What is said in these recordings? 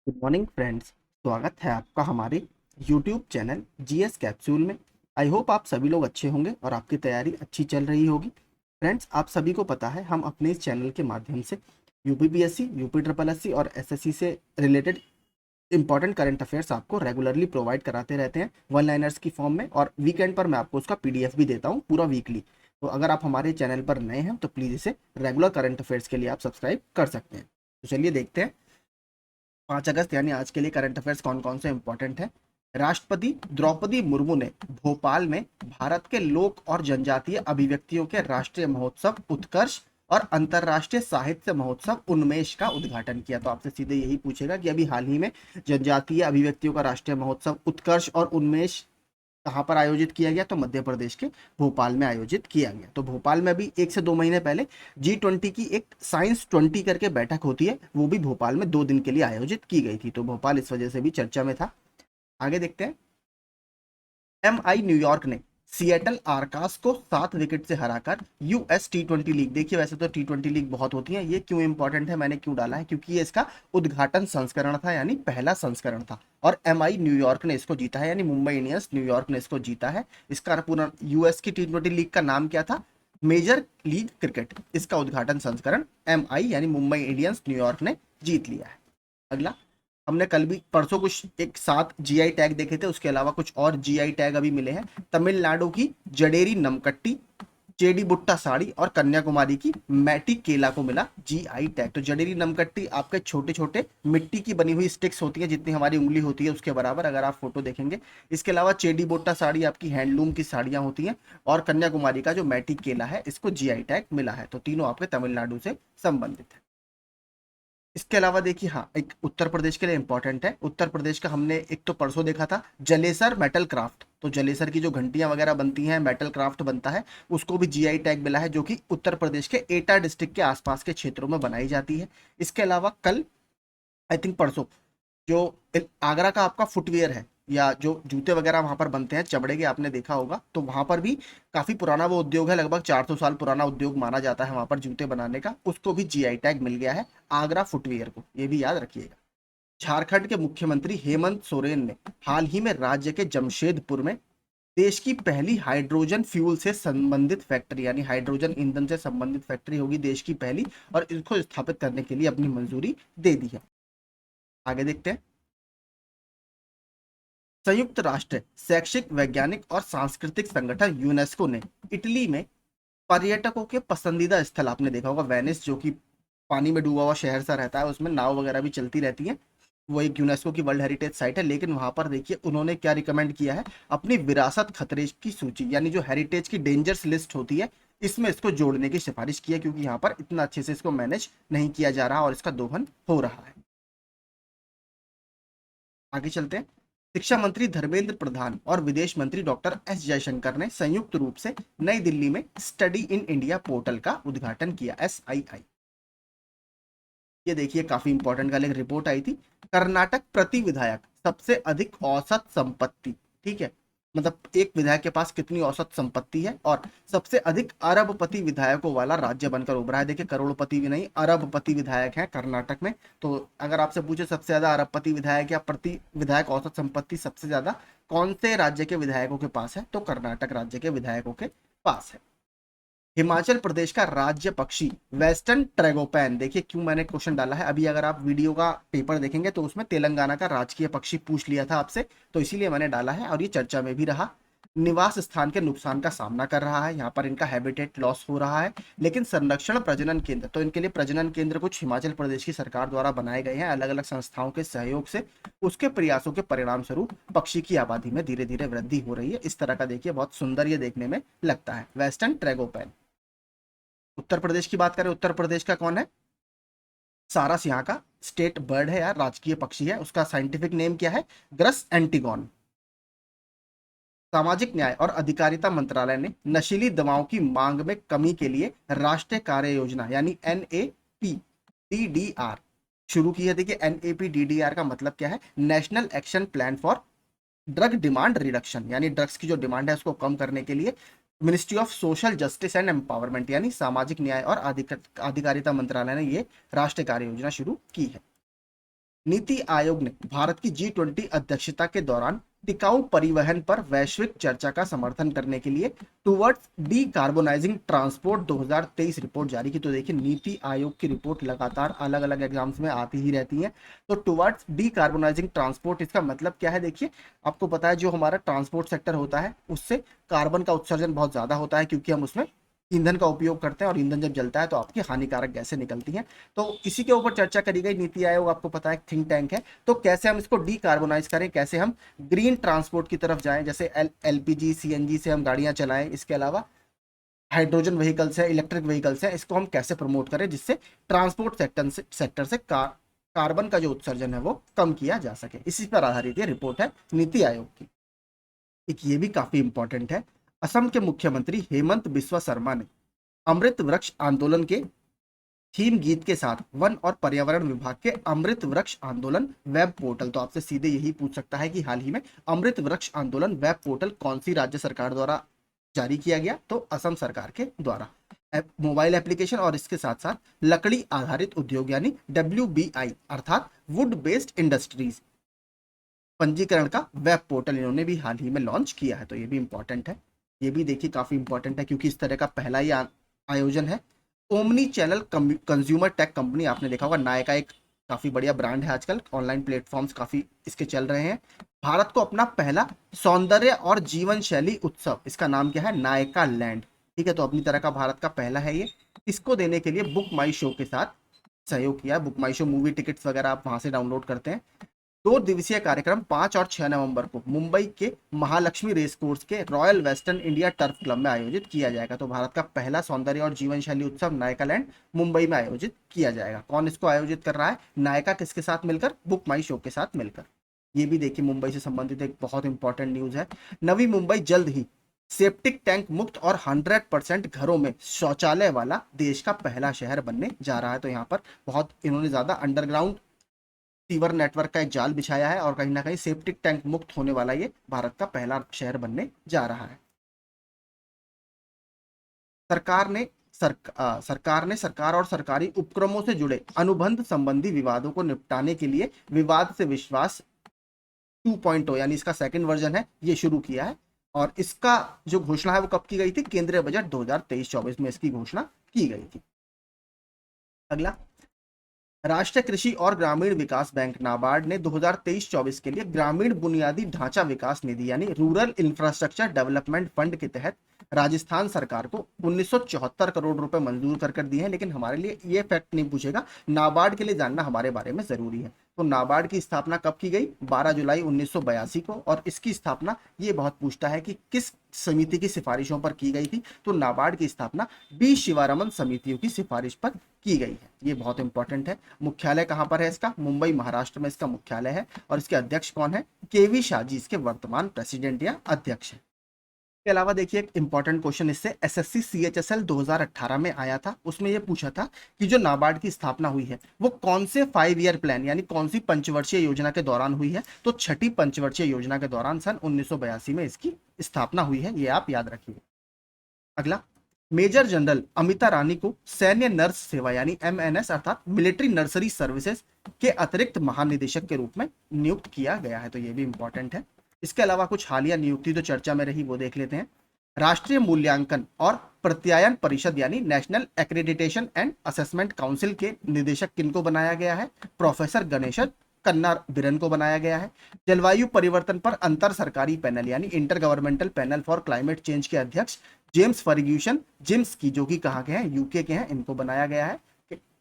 Good morning friends. स्वागत है आपका हमारे यूट्यूब चैनल जीएस कैप्सूल में। आई होप आप सभी लोग अच्छे होंगे और आपकी तैयारी अच्छी चल रही होगी। फ्रेंड्स, आप सभी को पता है हम अपने इस चैनल के माध्यम से यूपीपीएससी, यूपी ट्रिपल एससी और एसएससी से रिलेटेड इंपॉर्टेंट करंट अफेयर्स आपको रेगुलरली प्रोवाइड कराते रहते हैं वन लाइनर्स की फॉर्म में, और वीकेंड पर मैं आपको उसका पीडीएफ भी देता हूँ पूरा वीकली। तो अगर आप हमारे चैनल पर नए हैं तो प्लीज़ इसे रेगुलर करंट अफेयर्स के लिए आप सब्सक्राइब कर सकते हैं। तो चलिए देखते हैं 5 अगस्त यानी आज के लिए करंट अफेयर्स कौन कौन से इंपॉर्टेंट है। राष्ट्रपति द्रौपदी मुर्मू ने भोपाल में भारत के लोक और जनजातीय अभिव्यक्तियों के राष्ट्रीय महोत्सव उत्कर्ष और अंतर्राष्ट्रीय साहित्य महोत्सव उन्मेष का उद्घाटन किया। तो आपसे सीधे यही पूछेगा कि अभी हाल ही में जनजातीय अभिव्यक्तियों का राष्ट्रीय महोत्सव उत्कर्ष और उन्मेष कहाँ पर आयोजित किया गया? तो मध्य प्रदेश के भोपाल में आयोजित किया गया। तो भोपाल में अभी 1 से 2 महीने पहले G20 की एक साइंस 20 करके बैठक होती है, वो भी भोपाल में 2 दिन के लिए आयोजित की गई थी। तो भोपाल इस वजह से भी चर्चा में था। आगे देखते हैं। एमआई न्यूयॉर्क ने सिएटल आर्कास को 7 विकेट से हराकर यूएस T20 लीग, देखिए वैसे तो T20 लीग बहुत होती है, ये क्यों इंपॉर्टेंट है, मैंने क्यों डाला है, क्योंकि ये इसका उद्घाटन संस्करण था, यानी पहला संस्करण था। और एमआई न्यूयॉर्क ने इसको जीता है, यानी मुंबई इंडियंस न्यूयॉर्क ने इसको जीता है। इसका पूरा यूएस की T20 लीग का नाम क्या था? Major league cricket. इसका उद्घाटन संस्करण एमआई यानी मुंबई इंडियंस न्यूयॉर्क ने जीत लिया है। अगला, हमने कल भी परसों कुछ एक 7 जीआई टैग देखे थे, उसके अलावा कुछ और जीआई टैग अभी मिले हैं। तमिलनाडु की जडेरी नमकट्टी, चेडी बुट्टा साड़ी और कन्याकुमारी की मैटी केला को मिला जीआई टैग। तो जडेरी नमकट्टी आपके छोटे छोटे मिट्टी की बनी हुई स्टिक्स होती है, जितनी हमारी उंगली होती है उसके बराबर, अगर आप फोटो देखेंगे। इसके अलावा चेडी बुट्टा साड़ी आपकी हैंडलूम की साड़ियां होती हैं, और कन्याकुमारी का जो मैटी केला है इसको जीआई टैग मिला है। तो तीनों आपके तमिलनाडु से संबंधित है। इसके अलावा देखिए, हाँ, एक उत्तर प्रदेश के लिए इंपॉर्टेंट है। उत्तर प्रदेश का हमने एक तो परसों देखा था जलेसर मेटल क्राफ्ट। तो जलेसर की जो घंटियां वगैरह बनती हैं, मेटल क्राफ्ट बनता है, उसको भी जीआई टैग मिला है, जो कि उत्तर प्रदेश के एटा डिस्ट्रिक्ट के आसपास के क्षेत्रों में बनाई जाती है। इसके अलावा कल, आई थिंक परसों, जो आगरा का आपका फुटवियर है, या जो जूते वगैरह वहां पर बनते हैं चमड़े के, आपने देखा होगा, तो वहां पर भी काफी पुराना वो उद्योग है, लगभग 400 साल पुराना उद्योग माना जाता है वहां पर जूते बनाने का, उसको भी जीआई टैग मिल गया है, आगरा फुटवियर को, ये भी याद रखिएगा। झारखंड के मुख्यमंत्री हेमंत सोरेन ने हाल ही में राज्य के जमशेदपुर में देश की पहली हाइड्रोजन फ्यूल से संबंधित फैक्ट्री, यानी हाइड्रोजन ईंधन से संबंधित फैक्ट्री होगी देश की पहली, और इसको स्थापित करने के लिए अपनी मंजूरी दे दी है। आगे देखते हैं। संयुक्त राष्ट्र शैक्षिक, वैज्ञानिक और सांस्कृतिक संगठन यूनेस्को ने इटली में पर्यटकों के पसंदीदा स्थल, आपने देखा होगा वेनिस, जो कि पानी में डूबा हुआ शहर सा रहता है, उसमें नाव वगैरह भी चलती रहती है, वो एक यूनेस्को की वर्ल्ड हेरिटेज साइट है। लेकिन वहां पर देखिए उन्होंने क्या रिकमेंड किया है, अपनी विरासत खतरे की सूची, यानी जो हेरिटेज की डेंजर्स लिस्ट होती है, इसमें इसको जोड़ने की सिफारिश की है, क्योंकि यहाँ पर इतना अच्छे से इसको मैनेज नहीं किया जा रहा और इसका दोहन हो रहा है। आगे चलते हैं। शिक्षा मंत्री धर्मेंद्र प्रधान और विदेश मंत्री डॉक्टर एस जयशंकर ने संयुक्त रूप से नई दिल्ली में स्टडी इन इंडिया पोर्टल का उद्घाटन किया, SII। ये देखिए काफी इंपॉर्टेंट, कल एक रिपोर्ट आई थी। कर्नाटक प्रति विधायक सबसे अधिक औसत संपत्ति, ठीक है, मतलब एक विधायक के पास कितनी औसत संपत्ति है, और सबसे अधिक अरबपति विधायकों वाला राज्य बनकर उभरा है। देखिए करोड़पति भी नहीं, अरबपति विधायक है कर्नाटक में। तो अगर आपसे पूछे सबसे ज्यादा अरबपति विधायक या प्रति विधायक औसत संपत्ति सबसे ज्यादा कौन से राज्य के विधायकों के पास है, तो कर्नाटक राज्य के विधायकों के पास है। हिमाचल प्रदेश का राज्य पक्षी वेस्टर्न ट्रेगोपैन, देखिए क्यों मैंने क्वेश्चन डाला है, अभी अगर आप वीडियो का पेपर देखेंगे तो उसमें तेलंगाना का राजकीय पक्षी पूछ लिया था आपसे, तो इसीलिए मैंने डाला है, और ये चर्चा में भी रहा। निवास स्थान के नुकसान का सामना कर रहा है, यहाँ पर इनका हैबिटेट लॉस हो रहा है, लेकिन संरक्षण प्रजनन केंद्र, तो इनके लिए प्रजनन केंद्र कुछ हिमाचल प्रदेश की सरकार द्वारा बनाए गए हैं अलग अलग संस्थाओं के सहयोग से। उसके प्रयासों के परिणाम स्वरूप पक्षी की आबादी में धीरे धीरे वृद्धि हो रही है। इस तरह का देखिए बहुत सुंदर ये देखने में लगता है, वेस्टर्न ट्रेगोपैन। उत्तर प्रदेश की बात करें, उत्तर प्रदेश का कौन है? सारस यहाँ का स्टेट बर्ड है यार, राजकीय पक्षी है। उसका साइंटिफिक नेम क्या है? ग्रस एंटीगॉन। सामाजिक न्याय और अधिकारिता मंत्रालय ने नशीली दवाओं की मांग में कमी के लिए राष्ट्रीय कार्य योजना यानी NAPDDR शुरू की है। देखिए NAPDDR का मतलब क्या है? National action plan for drug demand reduction, यानी ड्रग्स की जो डिमांड है उसको कम करने के लिए ministry of social justice and empowerment यानी सामाजिक न्याय और अधिकारिता मंत्रालय ने ये राष्ट्रीय कार्य योजना शुरू की है। नीति आयोग ने भारत की G20 अध्यक्षता के दौरान टिकाऊ परिवहन पर वैश्विक चर्चा का समर्थन करने के लिए टुवर्ड्स डीकार्बोनाइजिंग ट्रांसपोर्ट 2023 रिपोर्ट जारी की। तो देखिए, नीति आयोग की रिपोर्ट लगातार अलग अलग एग्जाम्स में आती ही रहती है। तो टुवर्ड्स डीकार्बोनाइजिंग ट्रांसपोर्ट, इसका मतलब क्या है? देखिए, आपको पता है जो हमारा ट्रांसपोर्ट सेक्टर होता है उससे कार्बन का उत्सर्जन बहुत ज्यादा होता है, क्योंकि हम उसमें ईंधन का उपयोग करते हैं और ईंधन जब जलता है तो आपकी हानिकारक गैसें निकलती हैं। तो इसी के ऊपर चर्चा करी गई। नीति आयोग आपको पता है थिंक टैंक है। तो कैसे हम इसको डीकार्बोनाइज करें, कैसे हम ग्रीन ट्रांसपोर्ट की तरफ जाएं, जैसे एलपीजी सीएनजी से हम गाड़ियां चलाएं, इसके अलावा हाइड्रोजन व्हीकल्स है, इलेक्ट्रिक व्हीकल्स है, इसको हम कैसे प्रमोट करें जिससे ट्रांसपोर्ट सेक्टर से कार्बन का जो उत्सर्जन है वो कम किया जा सके। इसी पर आधारित ये रिपोर्ट है नीति आयोग की। एक ये भी काफी इंपॉर्टेंट है। असम के मुख्यमंत्री हेमंत बिस्वा शर्मा ने अमृत वृक्ष आंदोलन के थीम गीत के साथ वन और पर्यावरण विभाग के अमृत वृक्ष आंदोलन वेब पोर्टल, तो आपसे सीधे यही पूछ सकता है कि हाल ही में अमृत वृक्ष आंदोलन वेब पोर्टल कौन सी राज्य सरकार द्वारा जारी किया गया? तो असम सरकार के द्वारा। मोबाइल एप्लीकेशन और इसके साथ साथ लकड़ी आधारित उद्योग यानी WBI अर्थात वुड बेस्ड इंडस्ट्रीज पंजीकरण का वेब पोर्टल इन्होंने भी हाल ही में लॉन्च किया है। तो ये भी इंपॉर्टेंट है। ये भी देखिए काफी इंपॉर्टेंट है क्योंकि इस तरह का पहला ही आयोजन है। Omni channel consumer tech company, आपने देखा होगा नायका एक काफी बढ़िया ब्रांड है, आजकल ऑनलाइन प्लेटफॉर्म्स काफी इसके चल रहे हैं। भारत को अपना पहला सौंदर्य और जीवन शैली उत्सव, इसका नाम क्या है? नायका लैंड। ठीक है, तो अपनी तरह का भारत का पहला है ये। इसको देने के लिए बुक माई शो के साथ सहयोग किया। बुक माई शो मूवी टिकट्स वगैरह आप वहां से डाउनलोड करते हैं। 2 दिवसीय कार्यक्रम 5 और 6 नवंबर को मुंबई के महालक्ष्मी रेस कोर्स के royal western India turf club में आयोजित किया जाएगा। तो भारत का पहला सौंदर्य और जीवन शैली उत्सव नायकालैंड मुंबई में आयोजित किया जाएगा। कौन इसको आयोजित कर रहा है? नायका। किसके साथ मिलकर? बुक माई शो के साथ मिलकर। ये भी देखिए मुंबई से संबंधित एक बहुत इंपॉर्टेंट न्यूज है। नवी मुंबई जल्द ही सेप्टिक टैंक मुक्त और 100% घरों में शौचालय वाला देश का पहला शहर बनने जा रहा है। तो यहाँ पर बहुत इन्होंने ज्यादा अंडरग्राउंड सीवर नेटवर्क का एक जाल बिछाया है और कहीं ना कहीं सेप्टिक टैंक मुक्त होने वाला ये भारत का पहला शहर बनने जा रहा है। सरकार ने सरकार और सरकारी उपक्रमों से जुड़े अनुबंध संबंधी विवादों को निपटाने के लिए विवाद से विश्वास 2.0 यानी इसका सेकंड वर्जन है, ये शुरू किया है। और इसका जो घोषणा है वो कब की गई थी? केंद्रीय बजट 2023-24 में इसकी घोषणा की गई थी। अगला, राष्ट्रीय कृषि और ग्रामीण विकास बैंक नाबार्ड ने 2023-24 के लिए ग्रामीण बुनियादी ढांचा विकास निधि यानी रूरल इंफ्रास्ट्रक्चर डेवलपमेंट फंड के तहत राजस्थान सरकार को 1974 करोड़ रुपए मंजूर कर दिए हैं। लेकिन हमारे लिए ये फैक्ट नहीं पूछेगा, नाबार्ड के लिए जानना हमारे बारे में जरूरी है। तो नाबार्ड की स्थापना कब की गई? 12 जुलाई 1982 को। और इसकी स्थापना ये बहुत पूछता है कि किस समिति की सिफारिशों पर की गई थी? तो नाबार्ड की स्थापना बी शिवारमन समितियों की सिफारिश पर की गई है। ये बहुत इंपॉर्टेंट है। मुख्यालय कहां पर है इसका? मुंबई महाराष्ट्र में इसका मुख्यालय है। और इसके अध्यक्ष कौन है? केवी शाहजी इसके वर्तमान प्रेसिडेंट या अध्यक्ष है। के अलावा देखिए एक इंपॉर्टेंट क्वेश्चन इससे एसएससी CHSL 2018 में आया था। उसमें यह पूछा था कि जो नाबार्ड की स्थापना हुई है वो कौन से 5 ईयर प्लान यानी कौन सी पंचवर्षीय योजना के दौरान हुई है? तो छठी पंचवर्षीय योजना के दौरान सन 1982 में इसकी स्थापना हुई है, ये आप याद रखिए। अगला, मेजर जनरल अमिता रानी को सैन्य नर्स सेवा यानी MNS अर्थात मिलिट्री नर्सरी सर्विसेज के अतिरिक्त महानिदेशक के रूप में नियुक्त किया गया है। तो ये भी इंपॉर्टेंट है। इसके अलावा कुछ हालिया नियुक्ति जो चर्चा में रही वो देख लेते हैं। राष्ट्रीय मूल्यांकन और प्रत्यायन परिषद यानी national accreditation and assessment council के निदेशक किनको बनाया गया है? प्रोफेसर गणेश कन्ना बिरन को बनाया गया है। जलवायु परिवर्तन पर अंतर सरकारी पैनल यानी inter governmental panel for climate change के अध्यक्ष जेम्स फर्ग्यूसन जिम्स की, जो कि कहाँ के हैं? यूके के हैं, इनको बनाया गया है।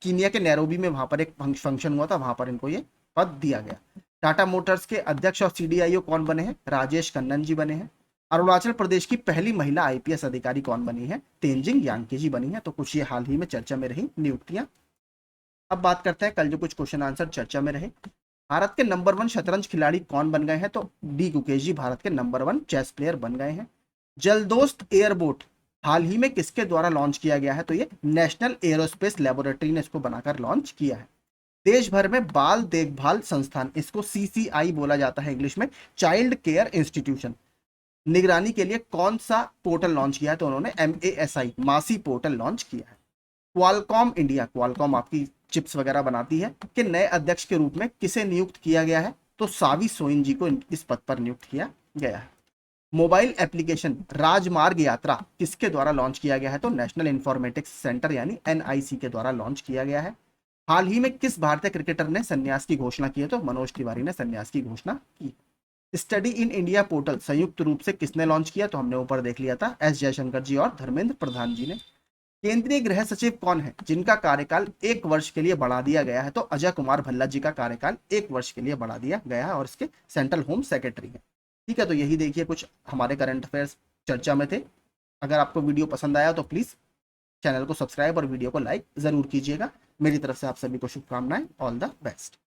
कीनिया के नैरोबी में वहां पर एक फंक्शन हुआ था, वहां पर इनको ये पद दिया गया। टाटा मोटर्स के अध्यक्ष और CDIO कौन बने हैं? राजेश कन्नन जी बने हैं। अरुणाचल प्रदेश की पहली महिला IPS अधिकारी कौन बनी है? तेंजिंग यांगकी जी बनी है। तो कुछ ये हाल ही में चर्चा में रही नियुक्तियां। अब बात करते हैं कल जो कुछ क्वेश्चन आंसर चर्चा में रहे। भारत के नंबर 1 शतरंज खिलाड़ी कौन बन गए हैं? तो D गुकेश जी भारत के नंबर 1 चेस प्लेयर बन गए हैं। जलदोस्त एयरबोट हाल ही में किसके द्वारा लॉन्च किया गया है? तो ये नेशनल एरोस्पेस लेबोरेटरी ने इसको बनाकर लॉन्च किया है। देश भर में बाल देखभाल संस्थान, इसको CCI बोला जाता है इंग्लिश में, चाइल्ड केयर इंस्टीट्यूशन, निगरानी के लिए कौन सा पोर्टल लॉन्च किया है? तो उन्होंने MASI मासी पोर्टल लॉन्च किया है। क्वालकॉम इंडिया, क्वालकॉम आपकी चिप्स वगैरह बनाती है, के नए अध्यक्ष के रूप में किसे नियुक्त किया गया है? तो सावी सोइन जी को इस पद पर नियुक्त किया गया है। मोबाइल एप्लीकेशन राजमार्ग यात्रा किसके द्वारा लॉन्च किया गया है? तो नेशनल इंफॉर्मेटिक्स सेंटर यानी एनआईसी के द्वारा लॉन्च किया गया है। हाल ही में किस भारतीय क्रिकेटर ने संन्यास की घोषणा की है? तो मनोज तिवारी ने संन्यास की घोषणा की। स्टडी इन इंडिया पोर्टल संयुक्त रूप से किसने लॉन्च किया? तो हमने ऊपर देख लिया था, एस जयशंकर जी और धर्मेंद्र प्रधान जी ने। केंद्रीय गृह सचिव कौन है जिनका कार्यकाल 1 वर्ष के लिए बढ़ा दिया गया है? तो अजय कुमार भल्ला जी का कार्यकाल 1 वर्ष के लिए बढ़ा दिया गया है और इसके सेंट्रल होम सेक्रेटरी है। ठीक है, तो यही देखिए कुछ हमारे करंट अफेयर्स चर्चा में थे। अगर आपको वीडियो पसंद आया तो प्लीज चैनल को सब्सक्राइब और वीडियो को लाइक जरूर कीजिएगा। मेरी तरफ से आप सभी को शुभकामनाएं। All the best.